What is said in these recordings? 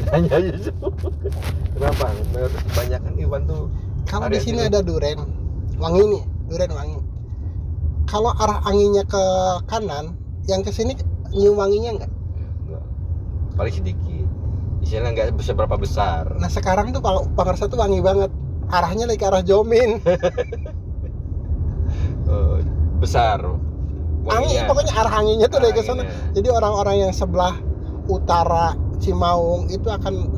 bedanya justru. Kenapa? Kebanyakan Iwan tuh. Kalau di sini ada duren wangi nih, duren wangi. Kalau arah anginnya ke kanan, yang ke sini nyium wanginya enggak? Paling sedikit. Isinya nggak seberapa besar. Nah sekarang tuh Pangarsa tuh wangi banget. Arahnya lagi ke arah Jomin. Besar. Angin, pokoknya arah anginnya tuh lagi ke sana. Jadi orang-orang yang sebelah utara Cimaung itu akan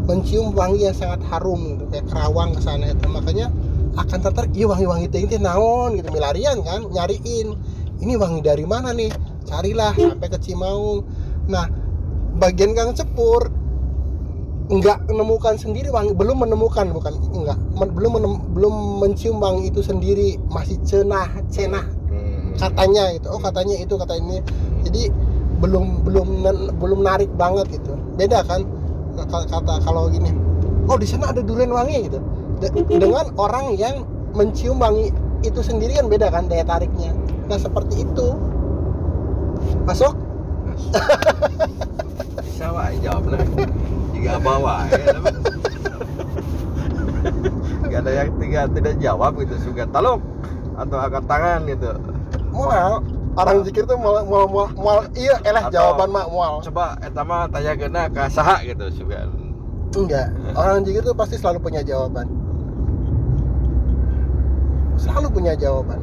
mencium wangi yang sangat harum gitu, kayak Kerawang ke sana itu. Makanya akan tertarik, iya wangi-wangi teh naon gitu, milarian kan, nyariin. Ini wangi dari mana nih? Carilah sampai ke Cimaung. Nah, bagian Gang Cepur enggak menemukan sendiri wangi, belum mencium wangi itu sendiri, masih cenah katanya itu. Katanya itu, kata ini. Jadi belum narik banget gitu. Beda kan kata kalau gini. Oh, di sana ada durian wangi gitu. Dengan orang yang mencium wangi itu sendiri kan beda kan daya tariknya. Nah, seperti itu. Masuk? Bisa wae jawabnya. Juga bawa ya. Gak ada yang tidak jawab gitu, suka taluk atau angkat tangan gitu. Mual. Orang zikir tuh mual. Iya, elah jawaban mah mual. Coba eta mah tanya geuna ka saha gitu juga. Enggak. Orang zikir tuh pasti selalu punya jawaban. Selalu punya jawaban.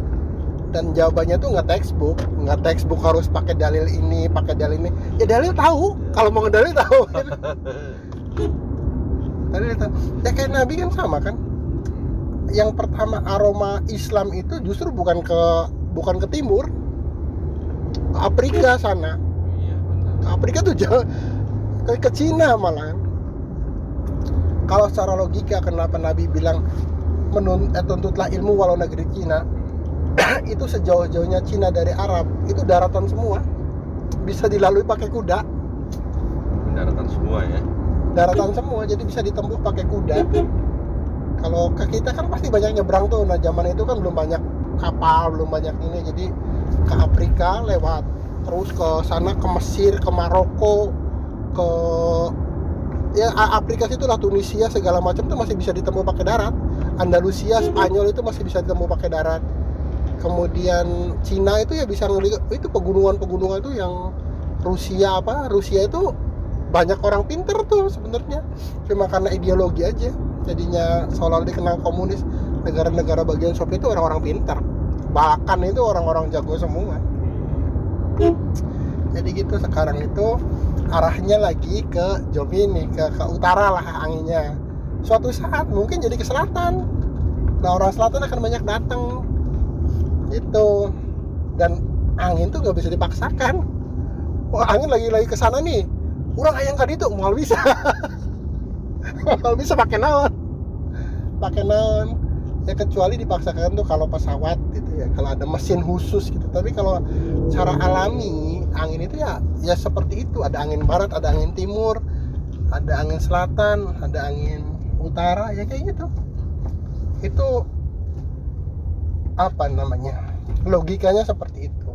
Dan jawabannya tuh nggak textbook harus pakai dalil ini. Ya dalil tahu, kalau mau ngedalil tahu. Dalil tahu. Ya kayak Nabi kan sama kan. Yang pertama aroma Islam itu justru bukan ke timur, ke Afrika sana. Iya, benar. Ke Afrika tuh jauh, ke Cina malah. Kalau secara logika kenapa Nabi bilang tuntutlah ilmu walau negeri Cina? Itu sejauh-jauhnya Cina dari Arab itu daratan semua, bisa dilalui pakai kuda. Daratan semua ya. Daratan semua, jadi bisa ditempuh pakai kuda. Kalau ke kita kan pasti banyak nyebrang tuh. Nah zaman itu kan belum banyak kapal, belum banyak ini. Jadi ke Afrika lewat, terus ke sana ke Mesir, ke Maroko, ke ya Afrika situlah, Tunisia segala macam tuh masih bisa ditempuh pakai darat. Andalusia, Spanyol itu masih bisa ditempuh pakai darat. Kemudian Cina itu ya bisa ngelihat itu pegunungan itu yang Rusia itu banyak orang pinter tuh sebenarnya, cuma karena ideologi aja jadinya seolah dikenal komunis. Negara-negara bagian Soviet itu orang-orang pinter, Balkan itu orang-orang jago semua. Jadi gitu. Sekarang itu arahnya lagi ke Jomin nih, ke utara lah anginnya. Suatu saat mungkin jadi ke selatan. Nah orang selatan akan banyak datang itu, dan angin tuh nggak bisa dipaksakan. Wah angin lagi ke sana nih, urang hayang ka ditu moal bisa. Moal bisa pakai naon ya, kecuali dipaksakan tuh kalau pesawat gitu ya, kalau ada mesin khusus gitu. Tapi kalau cara alami angin itu ya seperti itu, ada angin barat, ada angin timur, ada angin selatan, ada angin utara, ya kayak gitu. Itu apa namanya, logikanya seperti itu.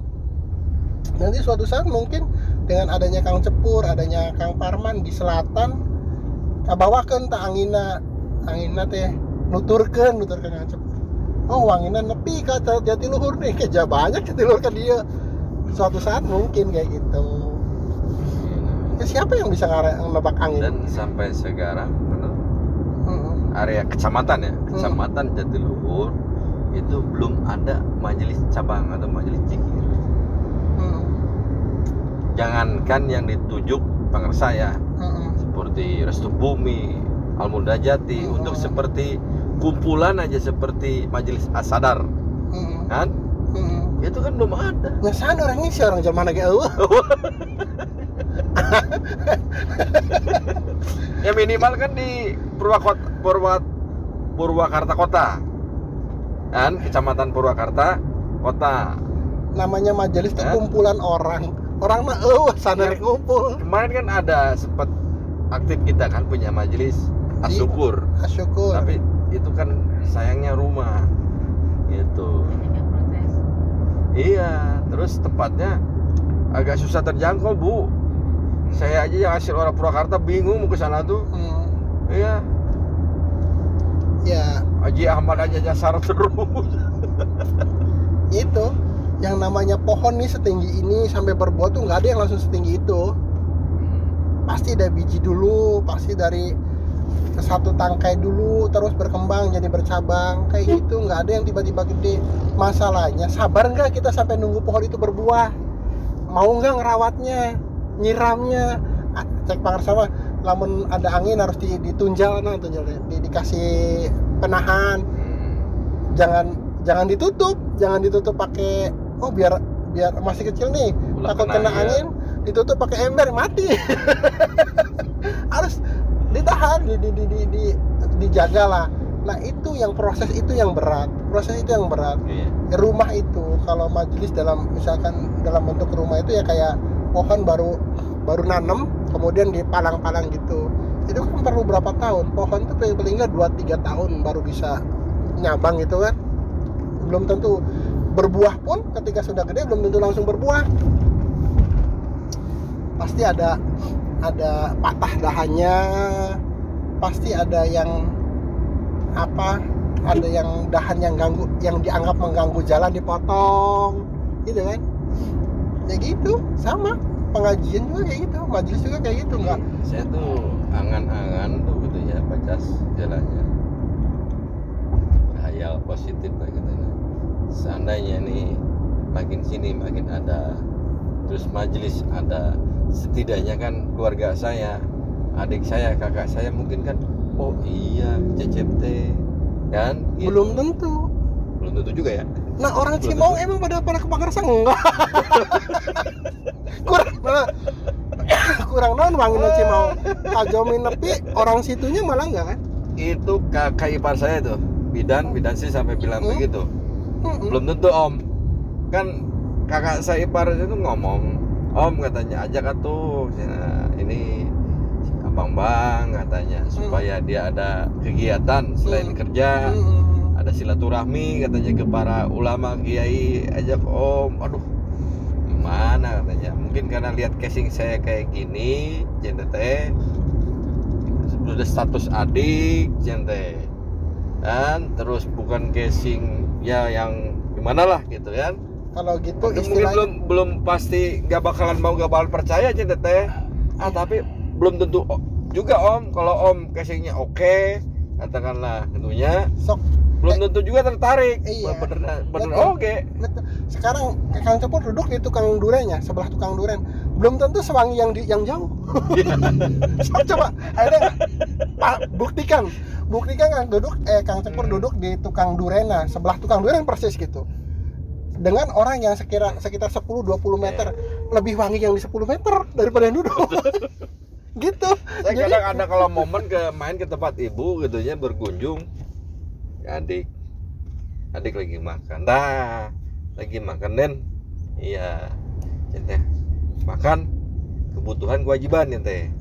Nanti suatu saat mungkin dengan adanya Kang Cepur, adanya Kang Parman di selatan, kabawakeun teh angina teh nuturkeun Kang Cepur. Oh wanginan nepi ka Jatiluhur nih, kayak banyak Jatiluhur ka dia. Suatu saat mungkin kayak gitu. Ya, siapa yang bisa nebak angin? Dan sampai sekarang area kecamatan ya, kecamatan Jatiluhur itu belum ada majelis cabang atau majelis zikir. Jangankan yang ditunjuk Pangarsa ya, seperti Restu Bumi, Al-Mundajati, untuk seperti kumpulan aja seperti majelis As-Sadar, kan? Itu kan belum ada. Nah sana orangnya si orang zaman lagi eueuh. Ya minimal kan di Purwakarta Kota. Kan Kecamatan Purwakarta Kota. Namanya majelis itu kumpulan orang mah sana ngumpul. Kemarin kan ada sempat aktif kita kan punya majelis Asyukur. Tapi itu kan sayangnya rumah gitu. Iya, terus tempatnya agak susah terjangkau, Bu. Saya aja yang asli orang Purwakarta bingung mau ke sana tuh. Iya. Ya, Haji Ahmad aja nyasar terus. itu yang namanya pohon nih setinggi ini sampai berbuah tuh nggak ada yang langsung setinggi itu. Pasti dari biji dulu, pasti dari satu tangkai dulu, terus berkembang jadi bercabang kayak gitu. Nggak ada yang tiba-tiba gede. Masalahnya sabar nggak kita sampai nunggu pohon itu berbuah? Mau nggak ngerawatnya, nyiramnya? Cek pangarsama, lamun ada angin harus ditunjal, dikasih penahan. Jangan ditutup pakai biar masih kecil nih, takut kena angin, ditutup pakai ember mati. Harus ditahan, dijaga lah. Nah itu yang proses itu yang berat. Iya. Rumah itu kalau majelis misalkan dalam bentuk rumah itu ya kayak pohon baru nanam kemudian dipalang-palang gitu. Itu kan perlu berapa tahun? Pohon itu paling nggak 2-3 tahun baru bisa nyabang gitu kan. Belum tentu berbuah pun ketika sudah gede belum tentu langsung berbuah. Pasti ada patah dahannya, pasti ada yang ada yang dahan yang ganggu, yang dianggap mengganggu jalan dipotong gitu kan. Ya gitu, sama pengajian juga kayak gitu, majelis juga kayak gitu. Enggak, saya tuh angan-angan tuh gitu ya baca jalannya, hayal positif lah gitu. Seandainya nih makin sini makin ada, terus majelis ada, setidaknya kan keluarga saya, adik saya, kakak saya mungkin kan, oh iya Cecep teh kan gitu. Belum tentu juga ya. Nah orang Cimau emang pada kebakar enggak. kurang non wangi Cimau. Kajomin nepi orang situnya malah enggak kan. Itu kakak ipar saya tuh bidan sih sampai bilang begitu. Belum tentu om. Kan kakak saya ipar itu ngomong, om katanya ajak atuh ini abang bang katanya supaya dia ada kegiatan selain kerja, ada silaturahmi katanya ke para ulama kiai, ajak om. Aduh gimana katanya, mungkin karena lihat casing saya kayak gini jente sudah status adik jente, dan terus bukan casing ya yang gimana lah gitu kan. Kalau gitu mungkin belum pasti gak bakalan percaya jente tapi belum tentu juga om. Kalau om casingnya oke, katakanlah tentunya belum tentu juga tertarik. Iya. Bener oke. Sekarang Kang Cepur duduk di tukang durennya, sebelah tukang duren, belum tentu sewangi yang jauh. Coba ada buktikan Kang Cepur duduk di tukang durena, sebelah tukang duren persis gitu, dengan orang yang sekitar 10-20 meter lebih wangi yang di 10 meter daripada yang duduk. Gitu. Saya kadang ada kalau momen main ke tempat ibu gitu ya, berkunjung adik lagi makan, Den, iya cente makan kebutuhan kewajiban cente.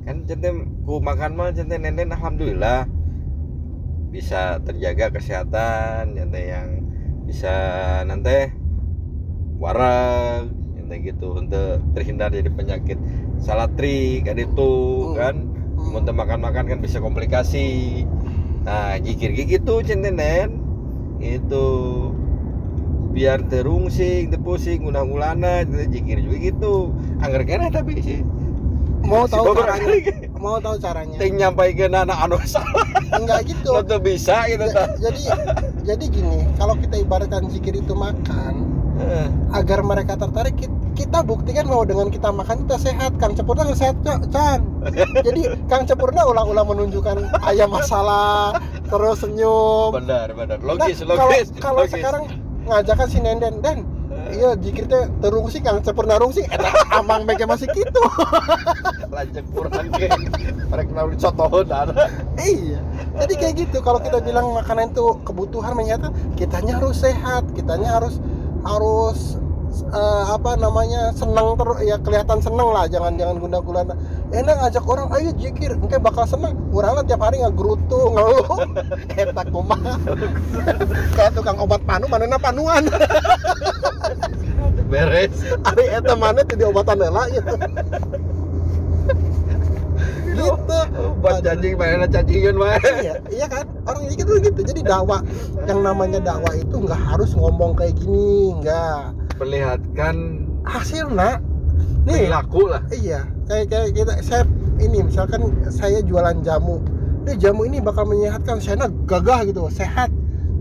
Kan cente ku makan mah cente nenen alhamdulillah bisa terjaga kesehatan cente, yang bisa nanti waras cente gitu, untuk terhindar dari penyakit salatri kan itu kan. Mau makan kan bisa komplikasi. Nah jikir gitu centen itu biar terungsing pusing ulang-ulana jikir juga gitu anggar kena. Tapi sih mau tahu caranya ting nyampai ke anak anu salah enggak gitu. Lo tuh bisa gitu. Jadi gini, kalau kita ibaratkan zikir itu makan, agar mereka tertarik, kita buktikan bahwa dengan kita makan kita sehat. Kang Cepurna nggak sehat Chan. Jadi Kang Cepurna ulang-ulang menunjukkan ayam masalah terus senyum. Benar logis. Kalau sekarang ngajakan si Nenden, Dan iya jikir teh terungsing Kang Cepurna rungsing eta amang mege masih kitu. Lanjut kurang ge mereka nauli cotohon ada. Iya. Jadi kayak gitu, kalau kita bilang makanan itu kebutuhan, menyatakan kitanya harus sehat, kitanya harus senang terus ya, kelihatan seneng lah, jangan guna-guna enak ngajak orang ayo zikir engke bakal seneng. Urang tiap hari ngagrutu ngeluh eta kumaha kayak tukang obat panu manehna panuan beres ari eta maneh teh diobatan heula ya. tuh. Buat cacing mainan cacingan mah. Iya kan, orang gitu. Jadi dakwah, yang namanya dakwah itu nggak harus ngomong kayak gini, nggak. Perlihatkan Hasilnya nih perilaku lah. iya, kayak kita, saya ini misalkan saya jualan jamu, jamu ini bakal menyehatkan, saya gagah gitu, sehat,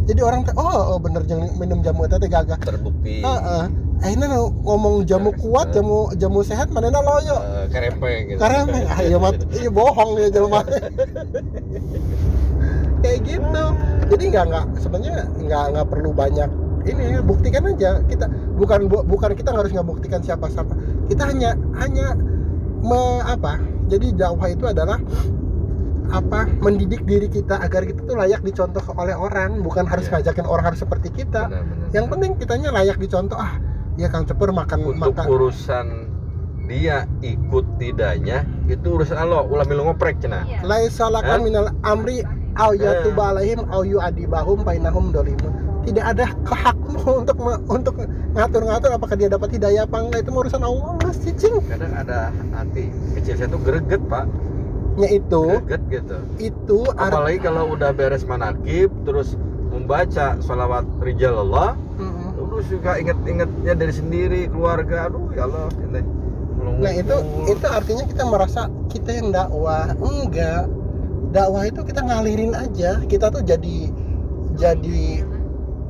jadi orang oh bener minum jamu itu gagah, Terbukti. akhirnya ngomong jamu kuat, jamu sehat, manena loyo Kerempeng gitu. karena iya bohong ya jelema. Kayak gitu. Jadi nggak sebenarnya nggak perlu banyak ini, buktikan aja. Kita bukan kita harus ngebuktikan siapa, kita hanya jadi dakwah itu adalah mendidik diri kita agar kita tuh layak dicontoh oleh orang, bukan harus ngajakin orang harus seperti kita. Benar. Yang penting kitanya layak dicontoh. Ya Kang Cepur makan urusan dia ikut tidaknya itu urusan Allah, ulah milu ngoprek cenah. Laisa laka minal amri aw yatuba alaihim aw yu'adibahum bainahum dolimun. Tidak ada hakmu untuk ngatur-ngatur apakah dia dapat hidayah apa enggak, itu urusan Allah, Mas cicing. Kadang ada hati kecil saya tuh greget, Pak. Greget gitu. Itu apalagi kalau udah beres manakib terus membaca sholawat rijalallah, terus juga inget-ingetnya dari sendiri, keluarga, aduh ya Allah ini. Nah itu artinya kita merasa kita yang dakwah. Enggak, dakwah itu kita ngalirin aja, kita tuh jadi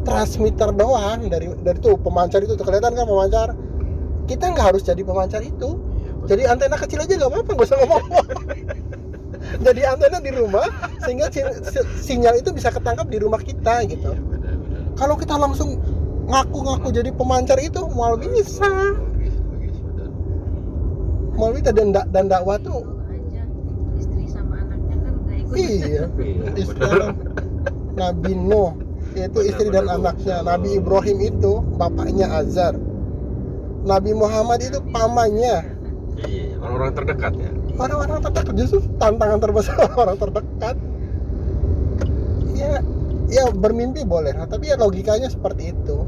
transmitter doang dari tuh pemancar itu tuh, kelihatan kan pemancar, kita nggak harus jadi pemancar itu. Jadi antena kecil aja nggak apa-apa, nggak usah ngomong. Jadi antena di rumah sehingga sinyal itu bisa ketangkap di rumah kita gitu. Kalau kita langsung ngaku jadi pemancar itu mal bisa. Mal bisa dan dakwah tuh. Istri sama anaknya kan nggak ikut. Iya. Istri Nabi Nuh itu istri dan anaknya. Nabi Ibrahim itu bapaknya Azar. Nabi Muhammad itu pamannya. Iya, orang-orang terdekat ya. Orang-orang terdekat, justru tantangan terbesar orang terdekat. Ya bermimpi boleh, tapi ya logikanya seperti itu.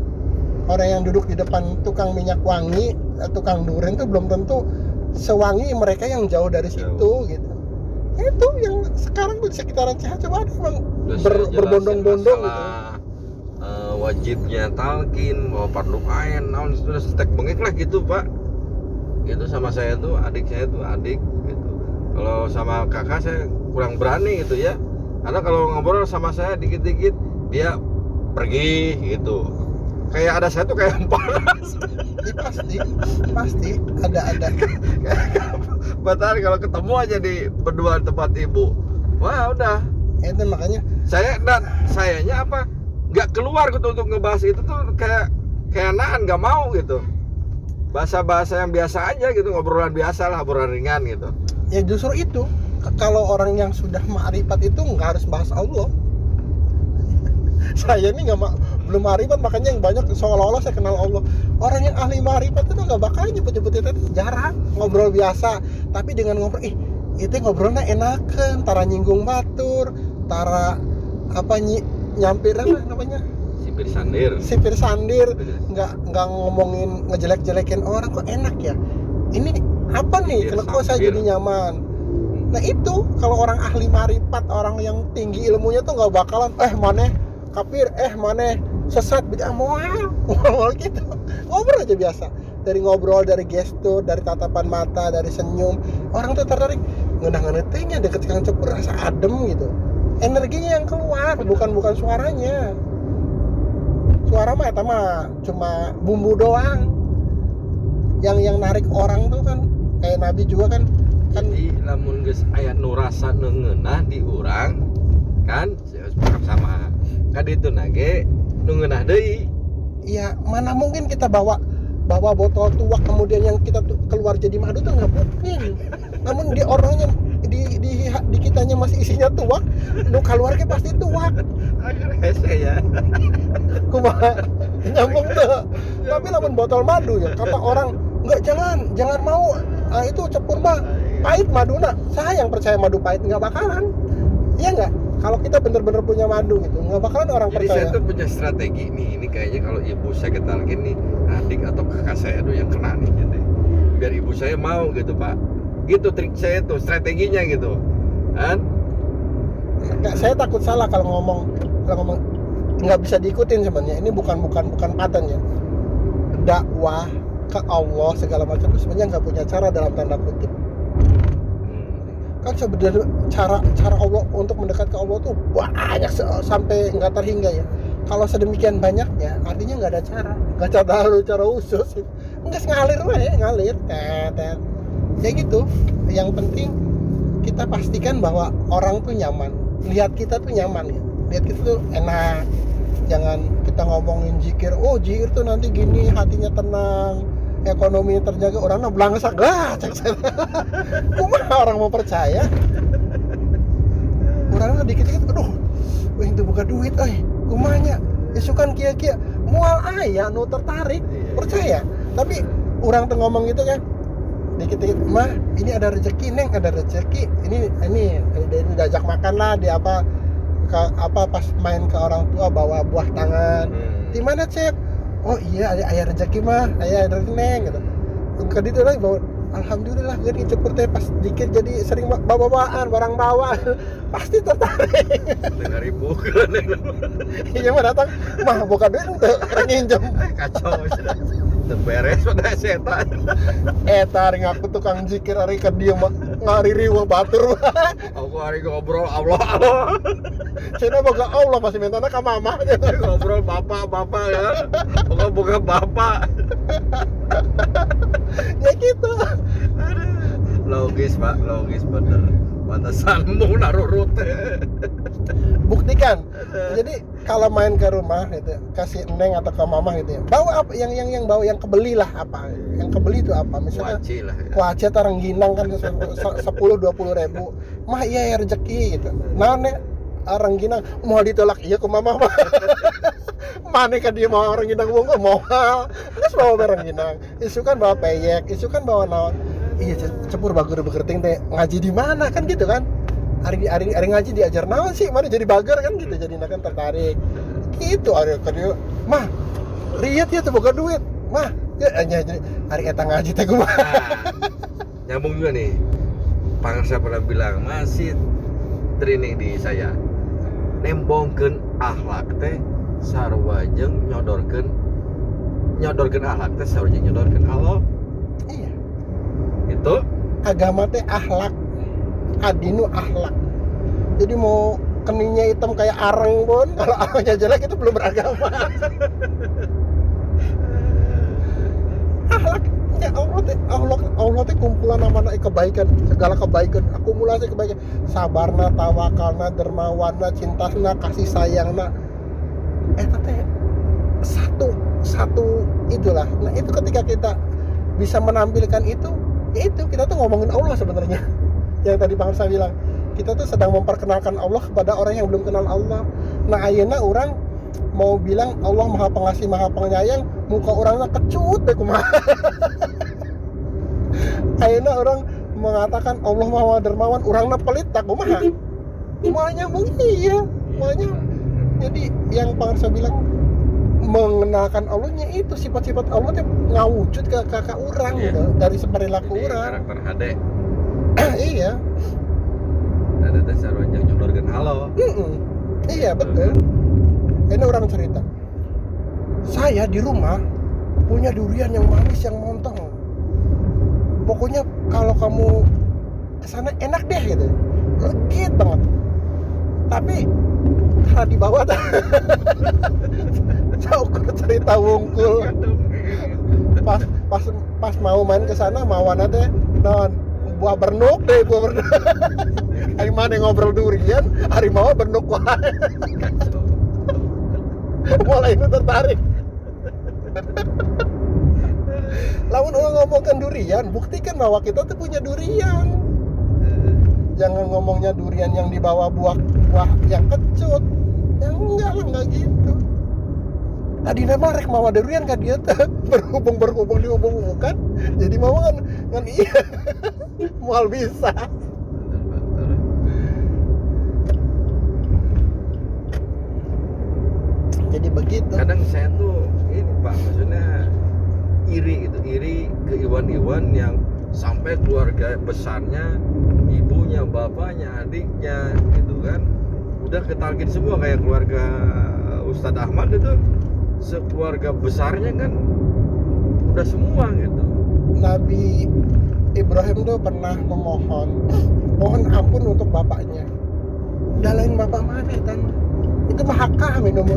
Orang yang duduk di depan tukang minyak wangi, tukang durian itu belum tentu sewangi mereka yang jauh dari situ gitu. Itu yang sekarang di sekitaran CH coba ada emang berbondong-bondong gitu. Wajibnya talqin, mau fardu ain, naon sudah stek bengek lah gitu, Pak. Gitu sama saya tuh, adik gitu. Kalau sama kakak saya kurang berani gitu ya. Karena kalau ngobrol sama saya dikit-dikit dia pergi gitu. Kayak ada saya tuh kayak panas. Pasti ada. Betul, kalau ketemu aja di berdua tempat ibu. Wah, udah. Itu makanya sayanya apa? Nggak keluar gitu untuk ngebahas itu tuh kayak nahan, nggak mau gitu. Bahasa-bahasa yang biasa aja gitu, ngobrolan biasa lah, obrolan ringan gitu. Ya justru itu, kalau orang yang sudah ma'rifat itu nggak harus bahas Allah. Saya ini belum ma'rifat, makanya yang banyak seolah-olah saya kenal Allah. Orang yang ahli ma'rifat itu nggak bakal nyebut-nyebut itu, jarang ngobrol biasa. Tapi dengan ngobrol, itu ngobrolnya enakan, tara nyinggung batur, tara nyampir apa namanya? Sipir sandir, nggak ngomongin ngejelek-jelekin orang, kok enak ya. Ini apa nih? Kenapa saya jadi nyaman? Nah itu kalau orang ahli marifat, orang yang tinggi ilmunya tuh nggak bakalan maneh kafir, maneh sesat, bid'ah moal gitu. Ngobrol aja biasa. Dari ngobrol, dari gestur, dari tatapan mata, dari senyum, orang tuh tertarik. Ngenah-ngenetenya deket Kang Cepur, rasa adem gitu. Energinya yang keluar, bukan suaranya. Suara mah eta mah cuma bumbu doang. Yang narik orang tuh kan kayak Nabi juga kan. Jadi lamun geus aya nu rasa ngeunah di urang kan sama ka ditu nage nu ngeunah deui. Iya, mana mungkin kita bawa botol tuak kemudian yang kita keluar jadi madu tuh nggak mungkin. Namun di orangnya di kitanya masih isinya tuak, nu keluarnya pasti tuak. Agak hese ya. Kumaha nyambung tuh. Tapi lamun botol madu ya kata orang enggak, jangan mau. Itu Cepur mah pahit maduna. Saya yang percaya madu pahit nggak bakalan. Iya nggak? Kalau kita bener-bener punya madu gitu, nggak bakalan orang jadi percaya. Jadi saya tuh punya strategi nih. Ini kayaknya kalau ibu saya ketalkin nih, adik atau kakak saya tuh yang kena nih gitu. Biar ibu saya mau gitu, Pak. Gitu trik saya tuh, strateginya gitu. Kan? Saya takut salah kalau ngomong nggak bisa diikutin sebenarnya. Ini bukan paten ya. Dakwah ke Allah segala macam itu sebenarnya nggak punya cara dalam tanda kutip. Kan sebenarnya cara Allah untuk mendekat ke Allah tuh banyak sampai nggak terhingga ya. Kalau sedemikian banyaknya artinya nggak ada cara khusus. Nggak ngalir tet. Ya gitu. Yang penting kita pastikan bahwa orang tuh nyaman, lihat kita tuh nyaman ya, lihat kita tuh enak. Jangan kita ngomongin zikir, oh zikir tuh nanti gini, hatinya tenang, ekonominya terjaga, orangnya belangsak lah, kumaha orang mau percaya? Orangnya dikit-dikit, aduh, itu buka duit, kumanya, isukan kia-kia, mual aya, nu tertarik, percaya. Tapi orang tuh ngomong gitu kan, dikit-dikit, mah ini ada rezeki neng, ada rezeki, ini diajak makan lah, di apa pas main ke orang tua bawa buah tangan, di mana cep? Oh iya ayah rezeki mah, ayah rezeki neng gitu. Ke ditu lagi bawa, alhamdulillah gini cepet teh pas dikit jadi sering bawa-bawaan barang bawa, pasti tertarik. 3.000 kan. Iya mah datang, mah buka duit teu nginjem. Kacau sudah. Beres pada setan. Eta ring aku tukang zikir ari ka dieu mah ngariri wah batur. Aku hari ngobrol Allah. Cenah boga Allah masih mentana ka mamah. Ngobrol bapak ya. Pokoknya boga bapak. Ya gitu. Logis Pak, logis bener. Pantesanmu naruh rute. Buktikan. Jadi kalau main ke rumah gitu, kasih neng atau ke mama gitu ya. Bawa apa yang bawa yang kebeli lah apa. Yang kebeli itu apa? Misalnya Kuaci lah. Ya. kuaci tarang ginang kan 10-20 ribu. Mah iya ya rezeki gitu. Nah nek orang ginang mau ditolak iya ke mama mah. Mana kan dia mau orang ginang wong mau. Terus bawa barang ginang. Isu kan bawa peyek, isu kan bawa naon. Iya cepur bagur bekerting teh ngaji di mana kan gitu kan. Hari ngaji diajar naon sih, mana jadi bager kan gitu, jadi kan tertarik gitu. Hari kerja mah lihat ya tuh boga duit mah ya jadi hari eta ngaji teh kumaha. Nyambung juga nih, Pangarsa pernah bilang masih training di saya nembongkeun akhlak teh sarua jeung nyodorkeun akhlak teh sarua jeung nyodorkeun Allah. Iya, Itu agama teh akhlak, adinu akhlak. Jadi mau keningnya hitam kayak areng pun kalau arengnya jelek itu belum beragama. Akhlaknya Allah teh kumpulan amanah kebaikan, segala kebaikan, akumulasi kebaikan, sabarna, tawakalna, dermawanna, cintasna, kasih sayangna. Eta teh satu itulah. Nah, itu ketika kita bisa menampilkan itu, ya itu kita tuh ngomongin Allah sebenarnya. Yang tadi Bang Arsa bilang, kita tuh sedang memperkenalkan Allah kepada orang yang belum kenal Allah. Nah, ayeuna orang mau bilang Allah Maha Pengasih, Maha Penyayang, muka orangnya kecut deh kumaha. Ayeuna orang mengatakan Allah Maha Dermawan, orangnya pelit tak kumaha. Semuanya iya, semuanya. Jadi yang Bang Arsa bilang mengenalkan Allahnya itu sifat-sifat Allah tuh ngawujud ke orang gitu, dari perilaku orang. Karakter HD. Iya. Ada dasar wajah nyodorkeun Allah. Iya betul. Ini orang cerita. Saya di rumah punya durian yang manis yang montong. Pokoknya kalau kamu kesana enak deh gitu, legit banget. Tapi karena di bawah saya ukur cerita wungkul. Pas mau main kesana mawana teh non buah bernuk. Hari mana ngobrol durian, hari mau bernuk wae. Mulai itu tertarik. Lamun orang ngomongkan durian, buktikan bahwa kita tuh punya durian. Jangan ngomongnya durian yang dibawa buah yang kecut. Yang enggak gitu. Tadi nama rek mawa durian kan dia tuh berhubung dihubung-hubungkan. Jadi mau kan iya. Mual bisa. Jadi begitu. Kadang saya tuh ini Pak, maksudnya iri ke Iwan yang sampai sampai keluarga besarnya, ibunya, bapaknya, adiknya gitu kan udah ketalkin semua. Kayak keluarga Ustadz Ahmad itu sekeluarga besarnya kan udah semua gitu. Nabi Ibrahim tuh pernah mohon ampun untuk bapaknya. Udah lain bapak mana itu mah hak kami no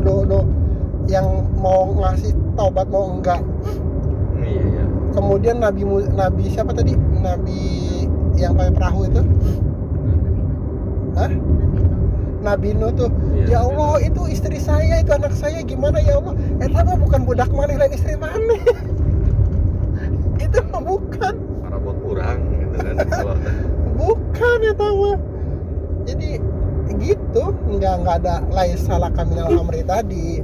yang mau ngasih taubat mau enggak. Iya. Kemudian Nabi siapa tadi? Nabi yang pakai perahu itu? Hah? Nabi Nuh tuh. Iya, Ya Allah, itu istri saya, itu anak saya, gimana ya Allah? Mah bukan budak maneh lain istri maneh. Itu mah bukan. Para buat kurang gitu kan. Bukan ya mah. Jadi gitu, nggak ada lain salah kaminal amri tadi.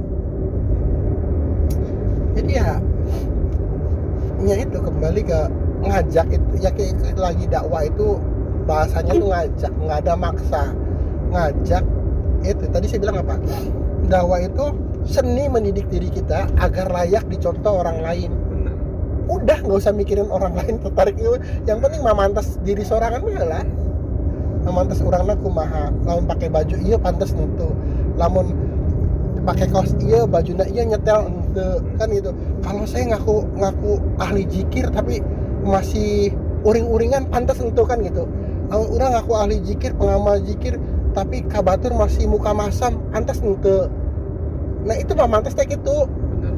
Jadi ya itu kembali ke ngajak itu ya, kayak lagi dakwah itu bahasanya tuh ngajak, nggak ada maksa. Ngajak itu tadi saya bilang apa? Dakwah itu seni mendidik diri kita agar layak dicontoh orang lain. Bener. Udah nggak usah mikirin orang lain tertarik itu. Yang penting mamantas diri sorangan lah. Mamantas orangna kumaha. Lamun pakai baju iya pantas tentu. Lamun pakai kaos iya bajunya iya nyetel ente kan gitu. Kalau saya ngaku ahli zikir tapi masih uring-uringan pantas tentu kan gitu. Kalau orang ngaku ahli zikir, pengamal zikir tapi kabatur masih muka masam pantas ente. Nah itu mah mantas teh gitu. Bener.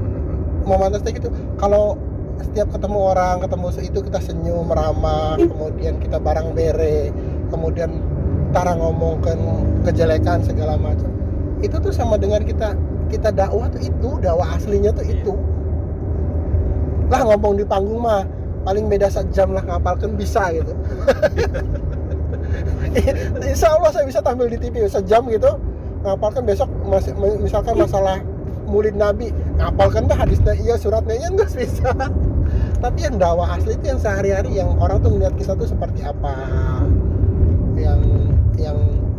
Mau mantas teh gitu. Kalau setiap ketemu orang, ketemu itu kita senyum, ramah, kemudian kita barang bere, kemudian tara ngomongkan kejelekan segala macam. Itu tuh sama dengan kita dakwah tuh itu, dakwah aslinya tuh itu. Lah ngomong di panggung mah paling beda sejam lah ngapalkan bisa gitu. Insya Allah saya bisa tampil di TV sejam gitu, ngapalkan besok misalkan masalah Maulid Nabi, ngapalkan dah hadisnya iya, suratnya iya, enggak bisa. Tapi yang dakwah asli itu yang sehari-hari, yang orang tuh ngeliat kita tuh seperti apa, yang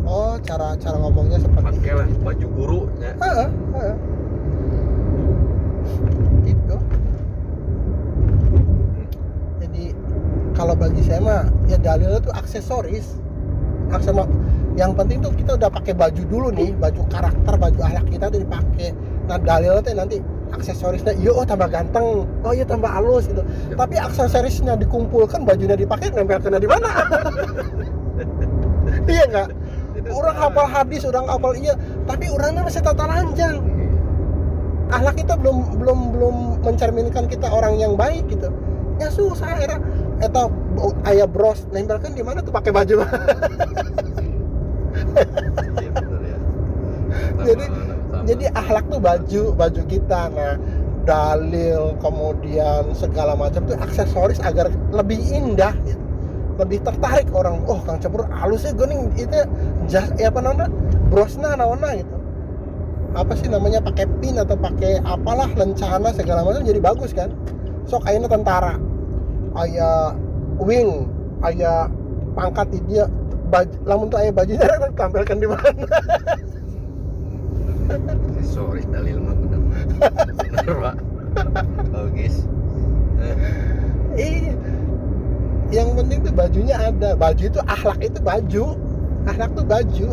oh cara ngomongnya seperti pakai lah baju gurunya. Gitu. Jadi kalau bagi saya mah ya dalilnya tuh aksesoris. Yang penting tuh kita udah pakai baju dulu nih, baju karakter, baju akhlak kita tuh dipakai. Nah dalilnya tuh nanti aksesorisnya iya tambah ganteng, oh iya tambah halus gitu. Tapi aksesorisnya dikumpulkan, bajunya dipakai, nempelkan di mana? Iya nggak? Orang hafal hadis, orang hafal iya, tapi orangnya masih tata lanjang. Akhlak kita belum mencerminkan kita orang yang baik gitu. Ya susah era atau aya bros nempelkan di mana tuh pakai baju. Iya bener ya. Jadi akhlak tuh baju kita. Nah, dalil kemudian segala macam tuh aksesoris agar lebih indah gitu. Lebih tertarik orang. Oh, Kang Cepur halusnya geuning itu jas apa namanya? Brosna naonna gitu. Apa sih namanya, pakai pin atau pakai apalah lencana segala macam jadi bagus kan. Sok ayeuna tentara. Aya wing, aya pangkat di dia. Lamun tuh aya bajunya tampilkan di mana? Sorry dalil mah bener. Bener Pak. Logis. Yang penting tuh bajunya ada. Baju itu akhlak itu baju. Akhlak tuh baju.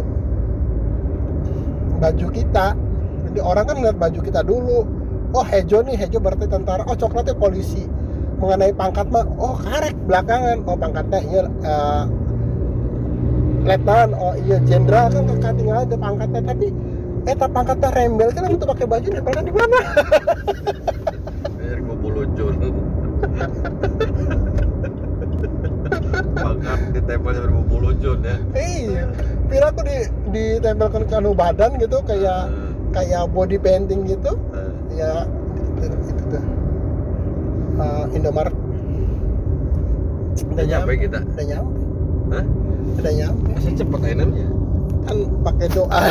Baju kita. Jadi orang kan lihat baju kita dulu. Oh hejo nih, hejo berarti tentara. Oh coklatnya polisi. Mengenai pangkat mah, oh karek belakangan. Oh pangkatnya iya letnan. Oh iya jenderal kan ketinggalan ada pangkatnya. Tapi pangkatnya rembel kan untuk pakai baju nempelnya di mana? Biar gua bolojol. Pangkat ditempel sampai mau bolojol ya. Iya. Pira aku ditempelkan ke anu badan gitu kayak body painting gitu. Ya itu tuh. Indomaret. Udah nyampe kita. Udah nyampe. Hah? Udah nyampe. Masih cepet enemnya. Kan pakai doa.